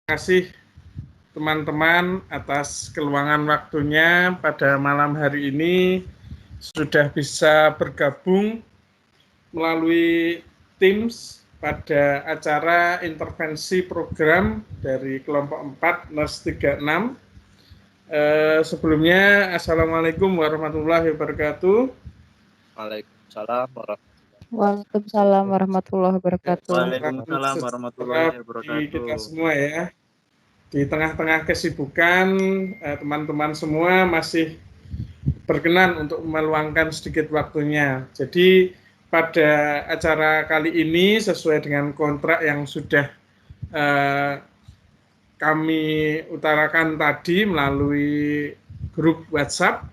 kasih teman-teman atas keluangan waktunya pada malam hari ini sudah bisa bergabung melalui Teams pada acara intervensi program dari kelompok 4 NERS 36. Sebelumnya Assalamualaikum warahmatullahi wabarakatuh. Waalaikumsalam warahmatullahi Waalaikumsalam warahmatullahi wabarakatuh. Waalaikumsalam warahmatullahi wabarakatuh. Kita semua ya. Di tengah-tengah kesibukan, teman-teman semua masih berkenan untuk meluangkan sedikit waktunya. Jadi pada acara kali ini sesuai dengan kontrak yang sudah kami utarakan tadi melalui grup WhatsApp,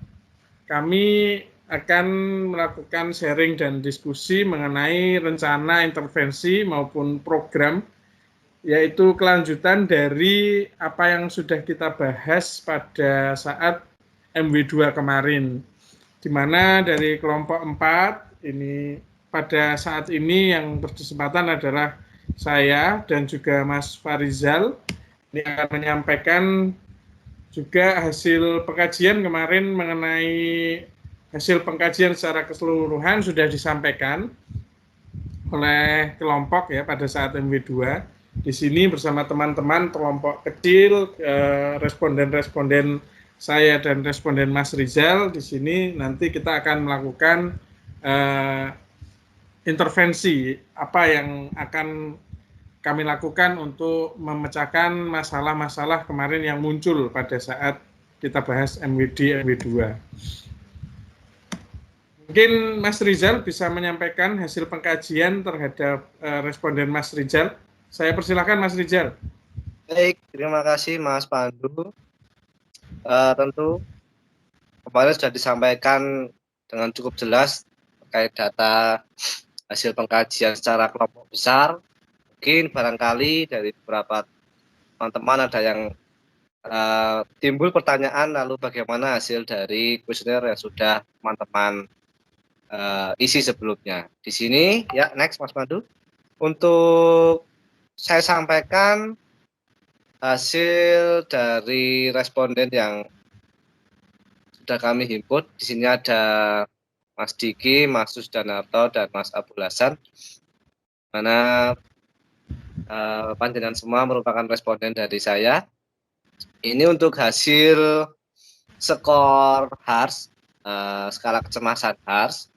kami akan melakukan sharing dan diskusi mengenai rencana intervensi maupun program, yaitu kelanjutan dari apa yang sudah kita bahas pada saat MW2 kemarin, di mana dari kelompok 4 ini pada saat ini yang berkesempatan adalah saya dan juga Mas Farizal. Ini akan menyampaikan juga hasil pengkajian kemarin mengenai hasil pengkajian secara keseluruhan sudah disampaikan oleh kelompok ya pada saat MW2. Di sini bersama teman-teman kelompok kecil, responden-responden saya dan responden Mas Rizal. Di sini nanti kita akan melakukan intervensi apa yang akan kami lakukan untuk memecahkan masalah-masalah kemarin yang muncul pada saat kita bahas MWD, MW2. Mungkin Mas Rizal bisa menyampaikan hasil pengkajian terhadap responden Mas Rizal. Saya persilakan Mas Rizal. Baik, terima kasih Mas Pandu. Tentu kemarin sudah disampaikan dengan cukup jelas terkait data hasil pengkajian secara kelompok besar. Mungkin barangkali dari beberapa teman-teman ada yang timbul pertanyaan lalu bagaimana hasil dari kuesioner yang sudah teman-teman isi sebelumnya. Di sini ya, next Mas Pandu. Untuk saya sampaikan hasil dari responden yang sudah kami himpun. Di sini ada Mas Diki, Mas Susdanarto, dan Mas Abdul Hasan. Mana panjenengan semua merupakan responden dari saya. Ini untuk hasil skor HARS, skala kecemasan HARS.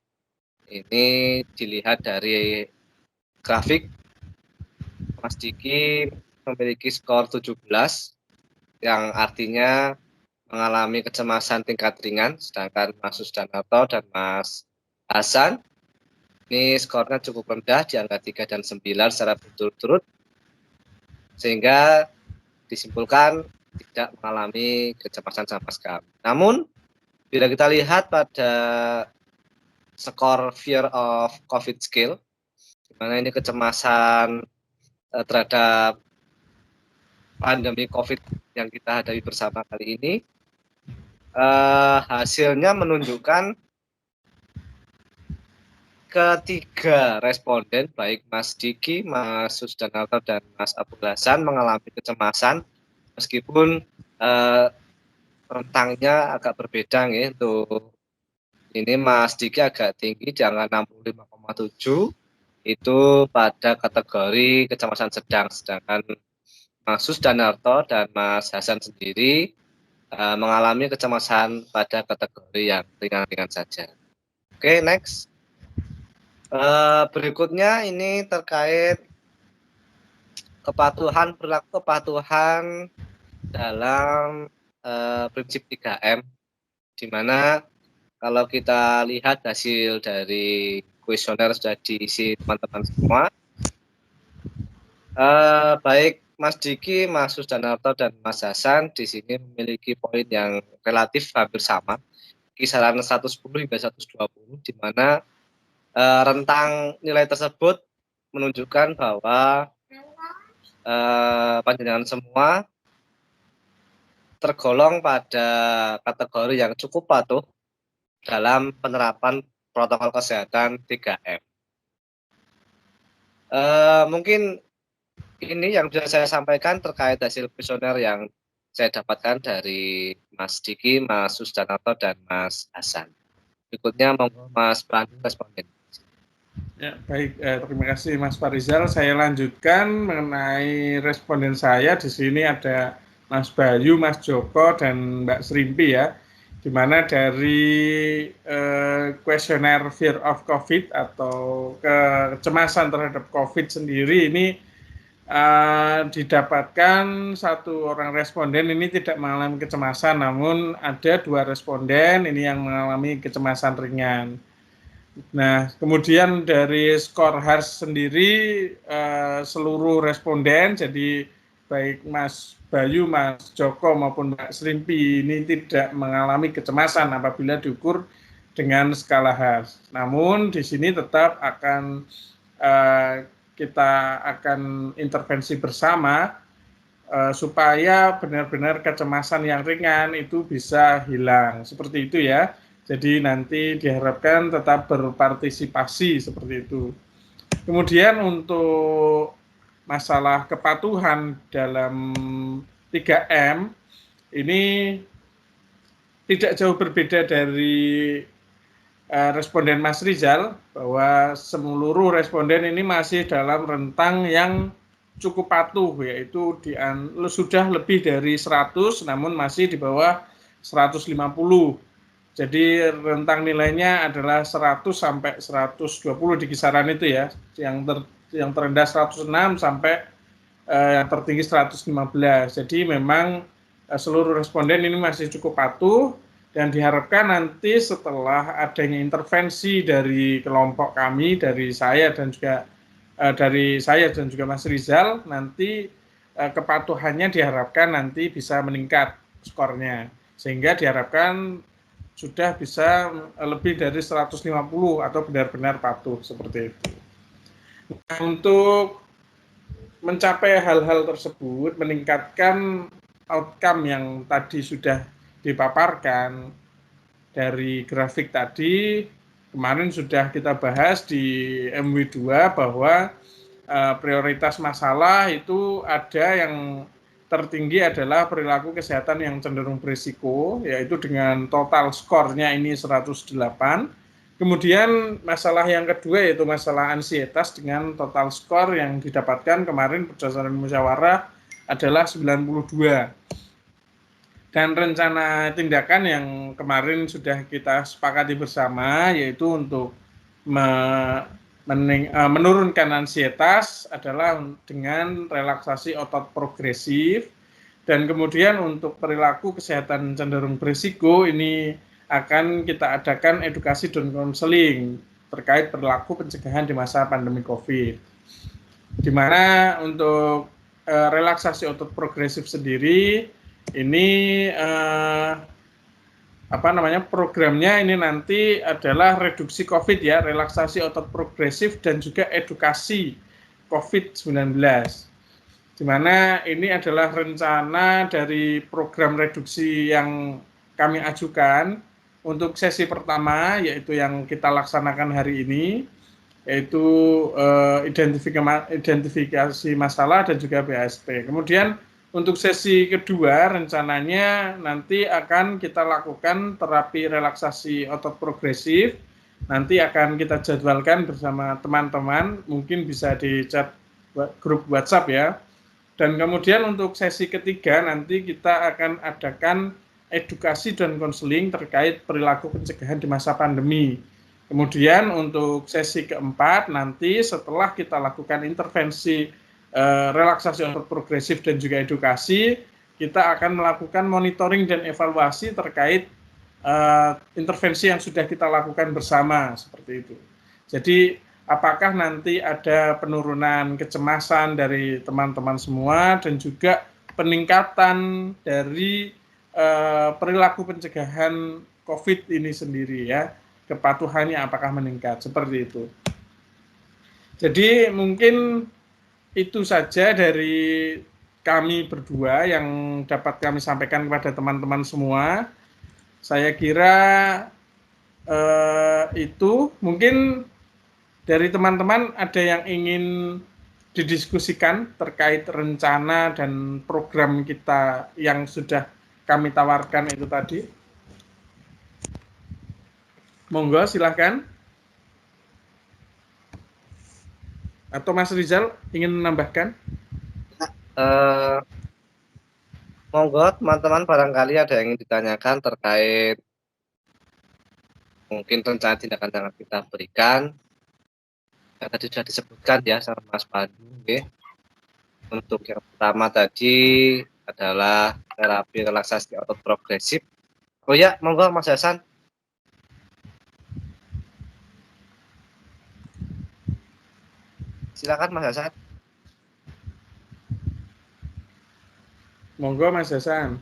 Ini dilihat dari grafik. Mas Diki memiliki skor 17, yang artinya mengalami kecemasan tingkat ringan, sedangkan Mas Susdanarto dan Mas Hasan ini skornya cukup rendah di angka 3 dan 9 secara berturut-turut, sehingga disimpulkan tidak mengalami kecemasan sama sekali. Namun, bila kita lihat pada skor Fear of COVID Scale, di mana ini kecemasan terhadap pandemi COVID yang kita hadapi bersama kali ini, hasilnya menunjukkan ketiga responden, baik Mas Diki, Mas Susdanarto, dan Mas Abdul Hasan mengalami kecemasan, meskipun rentangnya agak berbeda ya. Untuk ini Mas Diki agak tinggi di angka 65,7, itu pada kategori kecemasan sedang, sedangkan Mas Susdanarto dan Mas Hasan sendiri mengalami kecemasan pada kategori yang ringan-ringan saja. Oke, next. Berikutnya ini terkait perilaku kepatuhan dalam prinsip 3M, di mana kalau kita lihat hasil dari kuesioner sudah diisi teman-teman semua, baik Mas Diki, Mas Susdanarto, dan Mas Hasan di sini memiliki poin yang relatif hampir sama, kisaran 110 hingga 120, di mana rentang nilai tersebut menunjukkan bahwa panjenengan semua tergolong pada kategori yang cukup patuh dalam penerapan protokol kesehatan 3M. Mungkin ini yang bisa saya sampaikan terkait hasil kuesioner yang saya dapatkan dari Mas Diki, Mas Susdanarto, dan Mas Hasan. Berikutnya monggo Mas Pandu responden. Ya, baik. Terima kasih Mas Farizal. Saya lanjutkan mengenai responden saya. Di sini ada Mas Bayu, Mas Joko, dan Mbak Srimpi ya. Di mana dari kuesioner Fear of COVID atau kecemasan terhadap COVID sendiri ini didapatkan satu orang responden ini tidak mengalami kecemasan, namun ada 2 responden ini yang mengalami kecemasan ringan. Nah, kemudian dari skor HARS sendiri seluruh responden, jadi baik Mas Bayu, Mas Joko maupun Mbak Srimpi ini tidak mengalami kecemasan apabila diukur dengan skala HARS. Namun di sini tetap akan kita akan intervensi bersama supaya benar-benar kecemasan yang ringan itu bisa hilang. Seperti itu ya. Jadi nanti diharapkan tetap berpartisipasi seperti itu. Kemudian untuk masalah kepatuhan dalam 3M ini tidak jauh berbeda dari responden Mas Rizal, bahwa seluruh responden ini masih dalam rentang yang cukup patuh, yaitu sudah lebih dari 100 namun masih di bawah 150. Jadi rentang nilainya adalah 100 sampai 120 di kisaran itu ya. Yang terendah 106 sampai yang tertinggi 115. Jadi memang seluruh responden ini masih cukup patuh dan diharapkan nanti setelah adanya intervensi dari kelompok kami, dari saya dan juga Mas Rizal, nanti kepatuhannya diharapkan nanti bisa meningkat skornya, sehingga diharapkan sudah bisa lebih dari 150 atau benar-benar patuh seperti itu. Nah, untuk mencapai hal-hal tersebut, meningkatkan outcome yang tadi sudah dipaparkan dari grafik tadi, kemarin sudah kita bahas di MW2 bahwa prioritas masalah itu ada yang tertinggi adalah perilaku kesehatan yang cenderung berisiko, yaitu dengan total skornya ini 108. Kemudian masalah yang kedua yaitu masalah ansietas dengan total skor yang didapatkan kemarin berdasarkan musyawarah adalah 92. Dan rencana tindakan yang kemarin sudah kita sepakati bersama yaitu untuk menurunkan ansietas adalah dengan relaksasi otot progresif, dan kemudian untuk perilaku kesehatan cenderung berisiko ini akan kita adakan edukasi dan konseling terkait perilaku pencegahan di masa pandemi COVID. Di mana untuk relaksasi otot progresif sendiri ini programnya ini nanti adalah reduksi COVID ya, relaksasi otot progresif dan juga edukasi COVID-19. Di mana ini adalah rencana dari program reduksi yang kami ajukan untuk sesi pertama, yaitu yang kita laksanakan hari ini, yaitu identifikasi masalah dan juga BASP. Kemudian untuk sesi kedua rencananya nanti akan kita lakukan terapi relaksasi otot progresif. Nanti akan kita jadwalkan bersama teman-teman, mungkin bisa di chat grup WhatsApp ya. Dan kemudian untuk sesi ketiga nanti kita akan adakan edukasi dan konseling terkait perilaku pencegahan di masa pandemi. Kemudian untuk sesi keempat nanti setelah kita lakukan intervensi relaksasi otot progresif dan juga edukasi, kita akan melakukan monitoring dan evaluasi terkait intervensi yang sudah kita lakukan bersama seperti itu. Jadi apakah nanti ada penurunan kecemasan dari teman-teman semua dan juga peningkatan dari perilaku pencegahan COVID ini sendiri ya, kepatuhannya apakah meningkat seperti itu. Jadi mungkin itu saja dari kami berdua yang dapat kami sampaikan kepada teman-teman semua. Saya kira itu mungkin dari teman-teman ada yang ingin didiskusikan terkait rencana dan program kita yang sudah kami tawarkan itu tadi. Monggo silahkan. Atau Mas Rizal ingin menambahkan? Monggo teman-teman, barangkali ada yang ingin ditanyakan terkait mungkin rencana tindakan yang kita berikan. Yang tadi sudah disebutkan ya sama Mas Pandu. Okay. Untuk yang pertama tadi adalah terapi relaksasi otot progresif. Oh ya, monggo Mas Hasan. Silakan Mas Hasan. Monggo Mas Hasan.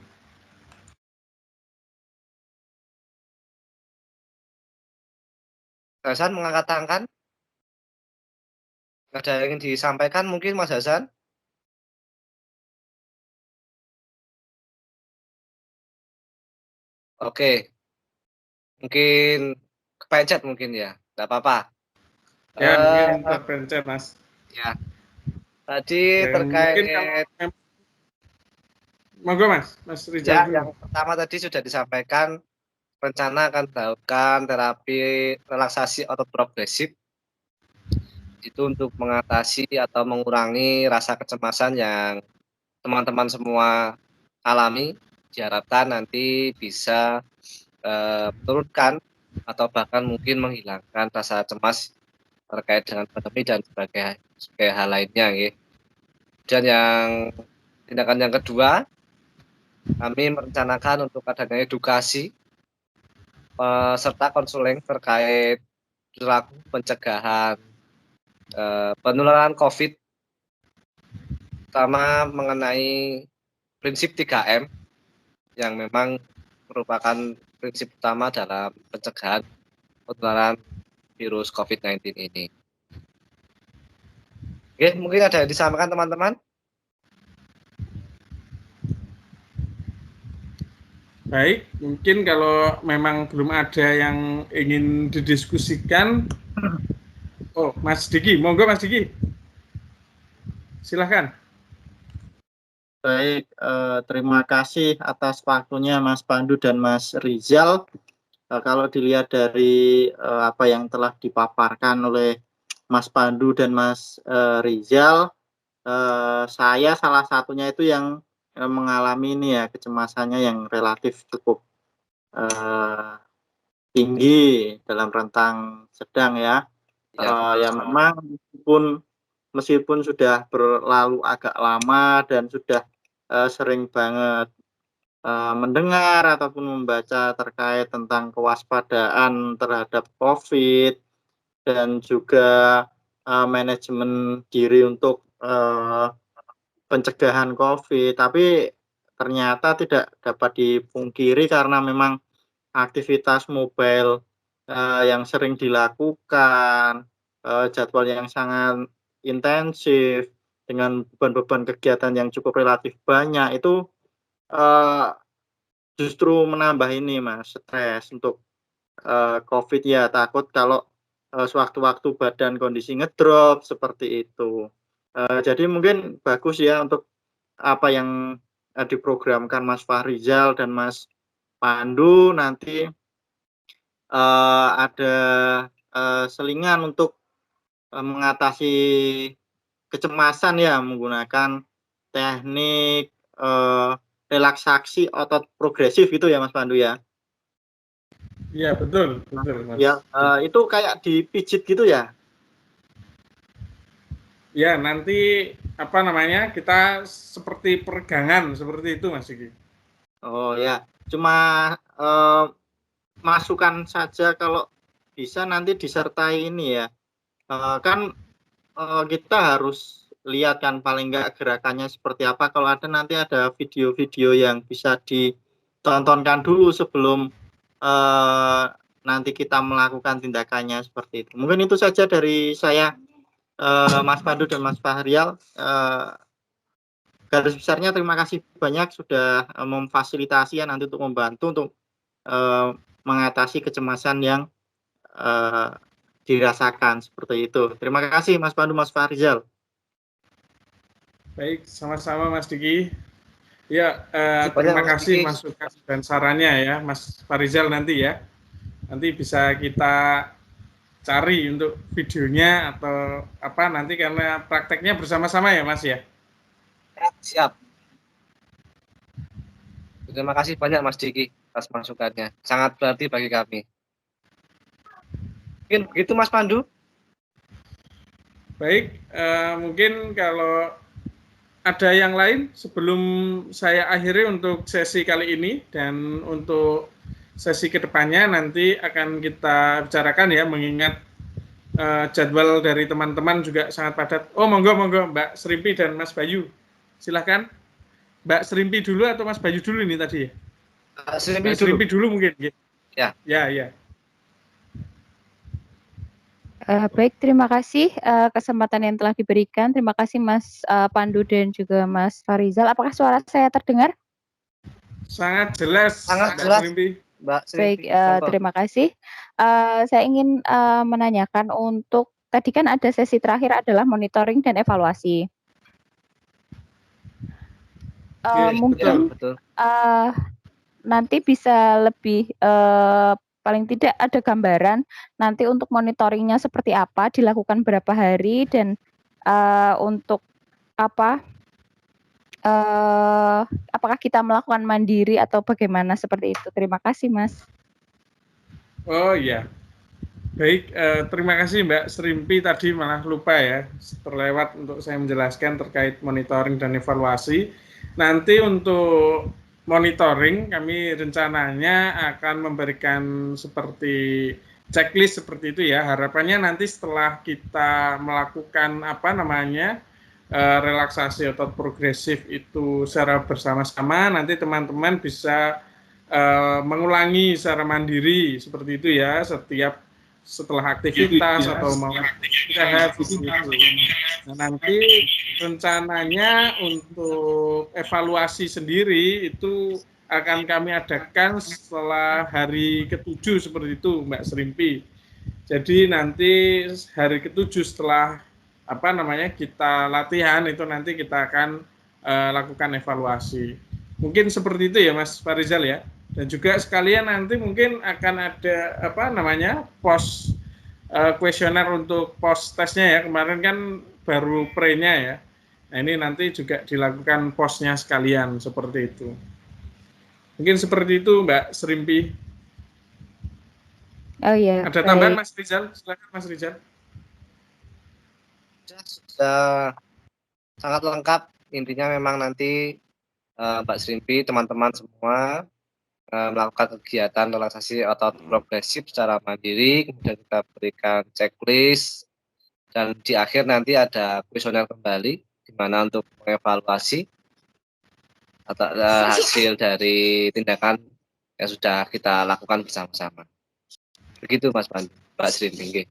Hasan mengangkat tangan. Ada yang ingin disampaikan mungkin Mas Hasan? Oke. Mungkin kepencet mungkin ya. Enggak apa-apa. Ya, mungkin terpencet Mas. Ya. Tadi terkait monggo Mas Rizal. Ya, yang pertama tadi sudah disampaikan rencana akan dilakukan terapi relaksasi otot progresif itu untuk mengatasi atau mengurangi rasa kecemasan yang teman-teman semua alami. Diharapkan nanti bisa menurunkan atau bahkan mungkin menghilangkan rasa cemas terkait dengan pandemi dan sebagai hal lainnya. Ya. Dan yang tindakan yang kedua, kami merencanakan untuk adanya edukasi serta konseling terkait perilaku pencegahan penularan COVID, terutama mengenai prinsip 3M yang memang merupakan prinsip utama dalam pencegahan penularan virus COVID-19 ini. Oke, mungkin ada yang disampaikan teman-teman? Baik, mungkin kalau memang belum ada yang ingin didiskusikan. Oh, Mas Diki, monggo Mas Diki. Silahkan. Baik, terima kasih atas waktunya Mas Pandu dan Mas Rizal. Kalau dilihat dari apa yang telah dipaparkan oleh Mas Pandu dan Mas Rizal, saya salah satunya itu yang mengalami ini ya, kecemasannya yang relatif cukup tinggi dalam rentang sedang ya. Ya memang meskipun sudah berlalu agak lama dan sudah sering banget mendengar ataupun membaca terkait tentang kewaspadaan terhadap COVID dan juga manajemen diri untuk pencegahan COVID, tapi ternyata tidak dapat dipungkiri karena memang aktivitas mobile yang sering dilakukan, jadwal yang sangat intensif dengan beban-beban kegiatan yang cukup relatif banyak itu justru menambah ini Mas, stres untuk COVID ya, takut kalau sewaktu-waktu badan kondisi ngedrop seperti itu. Jadi mungkin bagus ya untuk apa yang diprogramkan Mas Fahrizal dan Mas Pandu nanti ada selingan untuk mengatasi kecemasan ya menggunakan teknik relaksasi otot progresif itu ya Mas Pandu ya. Iya betul Mas. Ya itu kayak dipijit gitu ya. Ya nanti apa namanya kita seperti peregangan seperti itu Mas Diki. Oh ya, cuma masukan saja kalau bisa nanti disertai ini ya. Kan kita harus lihat kan paling enggak gerakannya seperti apa. Kalau ada nanti ada video-video yang bisa ditontonkan dulu sebelum nanti kita melakukan tindakannya seperti itu. Mungkin itu saja dari saya, Mas Pandu dan Mas Fahrial. Garis besarnya terima kasih banyak sudah memfasilitasi ya nanti untuk membantu untuk mengatasi kecemasan yang dirasakan seperti itu. Terima kasih Mas Pandu, Mas Fahrizal. Baik, sama-sama Mas Diki. Ya, Terima terima Mas kasih Diki. masukan dan sarannya ya, Mas Farizal nanti ya. Nanti bisa kita cari untuk videonya atau apa nanti karena prakteknya bersama-sama ya Mas ya. Siap. Terima kasih banyak Mas Diki atas masukannya. Sangat berarti bagi kami. Mungkin begitu Mas Pandu. Baik, mungkin kalau ada yang lain sebelum saya akhiri untuk sesi kali ini dan untuk sesi kedepannya nanti akan kita bicarakan ya mengingat jadwal dari teman-teman juga sangat padat. Oh monggo Mbak Serimpi dan Mas Bayu, silahkan. Mbak Serimpi dulu atau Mas Bayu dulu ini tadi ya? Mbak Serimpi dulu mungkin. Ya. Ya. Baik, terima kasih kesempatan yang telah diberikan. Terima kasih Mas Pandu dan juga Mas Farizal. Apakah suara saya terdengar? Sangat jelas, Sangat Mbak jelas. Serimpi. Mbak Baik, Serimpi. terima kasih. Saya ingin menanyakan untuk tadi kan ada sesi terakhir adalah monitoring dan evaluasi. Mungkin betul. nanti bisa lebih paling tidak ada gambaran nanti untuk monitoringnya seperti apa, dilakukan berapa hari dan untuk apa? Apakah kita melakukan mandiri atau bagaimana seperti itu? Terima kasih, Mas. Oh iya. Baik, terima kasih Mbak Serimpi, tadi malah lupa ya, terlewat untuk saya menjelaskan terkait monitoring dan evaluasi. Nanti untuk monitoring kami rencananya akan memberikan seperti checklist seperti itu ya. Harapannya nanti setelah kita melakukan relaksasi otot progresif itu secara bersama-sama, nanti teman-teman bisa mengulangi secara mandiri seperti itu ya, setelah aktivitas atau mau istirahat seperti itu. Nah, nanti rencananya untuk evaluasi sendiri itu akan kami adakan setelah hari ke-7 seperti itu Mbak Serimpi. Jadi nanti hari ke-7 setelah kita latihan itu nanti kita akan lakukan evaluasi. Mungkin seperti itu ya Mas Farizal ya. Dan juga sekalian nanti mungkin akan ada pos kuesioner untuk pos tesnya ya. Kemarin kan baru pre-nya ya. Nah ini nanti juga dilakukan posnya sekalian seperti itu. Mungkin seperti itu Mbak Serimpi. Oh iya. Ada tambahan Mas Rizal? Silakan Mas Rizal. Sudah sangat lengkap. Intinya memang nanti Mbak Serimpi, teman-teman semua melakukan kegiatan relaksasi otot progresif secara mandiri, kemudian kita berikan checklist, dan di akhir nanti ada kuesioner kembali, di mana untuk mengevaluasi atau hasil dari tindakan yang sudah kita lakukan bersama-sama. Begitu Mas Pandu, Mbak Serimpi.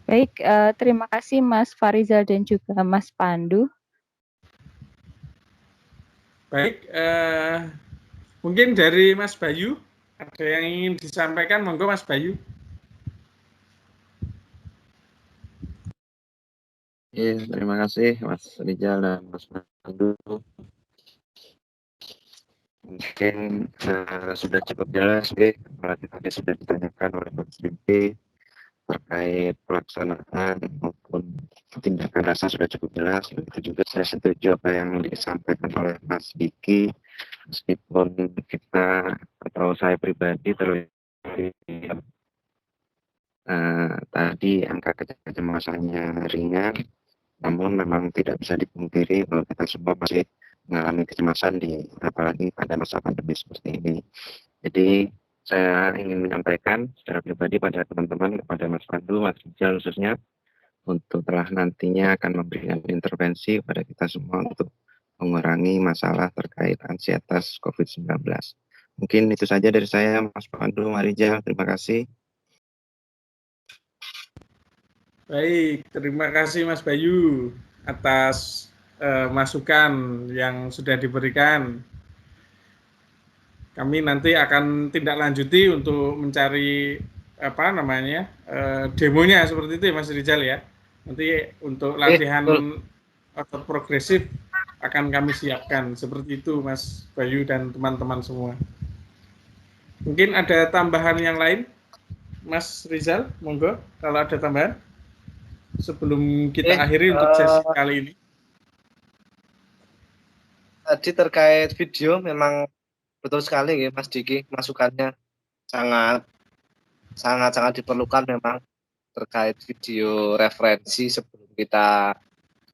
Baik, terima kasih Mas Farizal dan juga Mas Pandu. Baik, mungkin dari Mas Bayu ada yang ingin disampaikan, monggo Mas Bayu. Iya, terima kasih Mas Rizal dan Mas Pandu. Mungkin sudah cukup jelas, berarti tadi sudah ditanyakan oleh Mas Serimpi terkait pelaksanaan maupun tindakan rasa sudah cukup jelas. Begitu juga saya setuju apa yang disampaikan oleh Mas Diki, meskipun kita atau saya pribadi terlihat tadi angka kecemasannya ringan, namun memang tidak bisa dipungkiri bahwa kita semua masih mengalami kecemasan apalagi pada masa pandemi seperti ini. Jadi saya ingin menyampaikan secara pribadi pada teman-teman, kepada Mas Pandu, Mas Rizal khususnya, untuk telah nantinya akan memberikan intervensi kepada kita semua untuk mengurangi masalah terkait ansietas COVID-19. Mungkin itu saja dari saya, Mas Pandu, Mas Rizal. Terima kasih. Baik, terima kasih Mas Bayu atas masukan yang sudah diberikan. Kami nanti akan tindak lanjuti untuk mencari apa namanya demonya seperti itu ya Mas Rizal ya. Nanti untuk latihan otot progresif akan kami siapkan seperti itu Mas Bayu dan teman-teman semua. Mungkin ada tambahan yang lain Mas Rizal, monggo kalau ada tambahan sebelum kita akhiri untuk sesi kali ini. Tadi terkait video memang betul sekali ya Mas Diki, masukannya sangat diperlukan memang terkait video referensi sebelum kita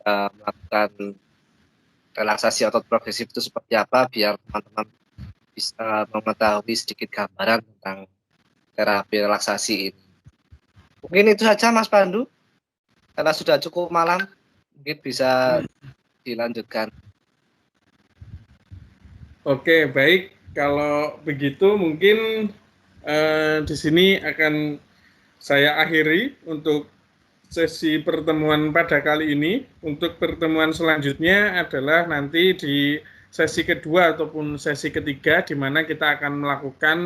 melakukan relaksasi otot progresif itu seperti apa, biar teman-teman bisa mengetahui sedikit gambaran tentang terapi relaksasi ini. Mungkin itu saja Mas Pandu, karena sudah cukup malam, mungkin bisa dilanjutkan. Oke, baik. Kalau begitu mungkin di sini akan saya akhiri untuk sesi pertemuan pada kali ini. Untuk pertemuan selanjutnya adalah nanti di sesi kedua ataupun sesi ketiga, di mana kita akan melakukan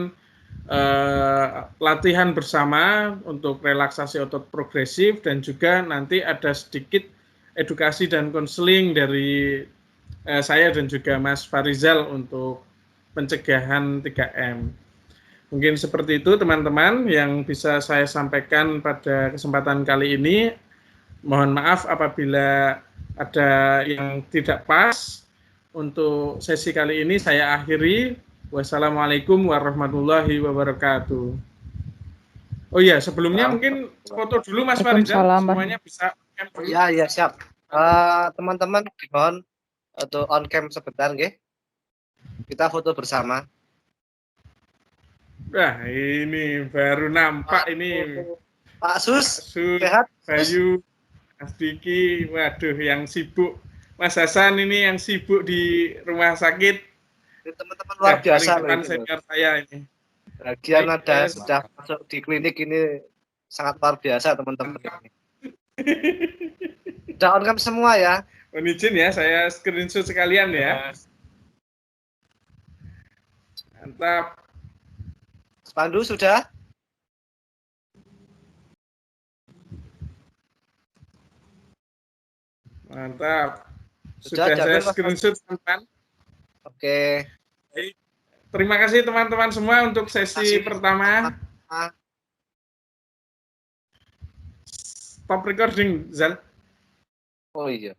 latihan bersama untuk relaksasi otot progresif, dan juga nanti ada sedikit edukasi dan konseling dari saya dan juga Mas Farizal untuk pencegahan 3M. Mungkin seperti itu teman-teman yang bisa saya sampaikan pada kesempatan kali ini. Mohon maaf apabila ada yang tidak pas. Untuk sesi kali ini saya akhiri. Wassalamualaikum warahmatullahi wabarakatuh. Oh iya, sebelumnya mungkin foto dulu Mas Farizal. Semuanya bisa. Ya, siap. Teman-teman dimohon untuk on cam sebentar, nggih. Kita foto bersama. Wah, ini baru nampak ini Pak Sus, sehat? Bayu, Mas Diki, waduh yang sibuk. Mas Hasan ini yang sibuk di rumah sakit. Teman-teman luar biasa loh. Senior saya ini. Bagian ada sudah masuk di klinik ini sangat luar biasa teman-teman. Sudah on cam semua ya. Mohon izin ya, saya screenshot sekalian ya. Mantap. Pandu sudah? Mantap. Sudah saya screenshot teman-teman. Oke. Terima kasih teman-teman semua untuk sesi pertama. Stop recording, Zal. Oh iya.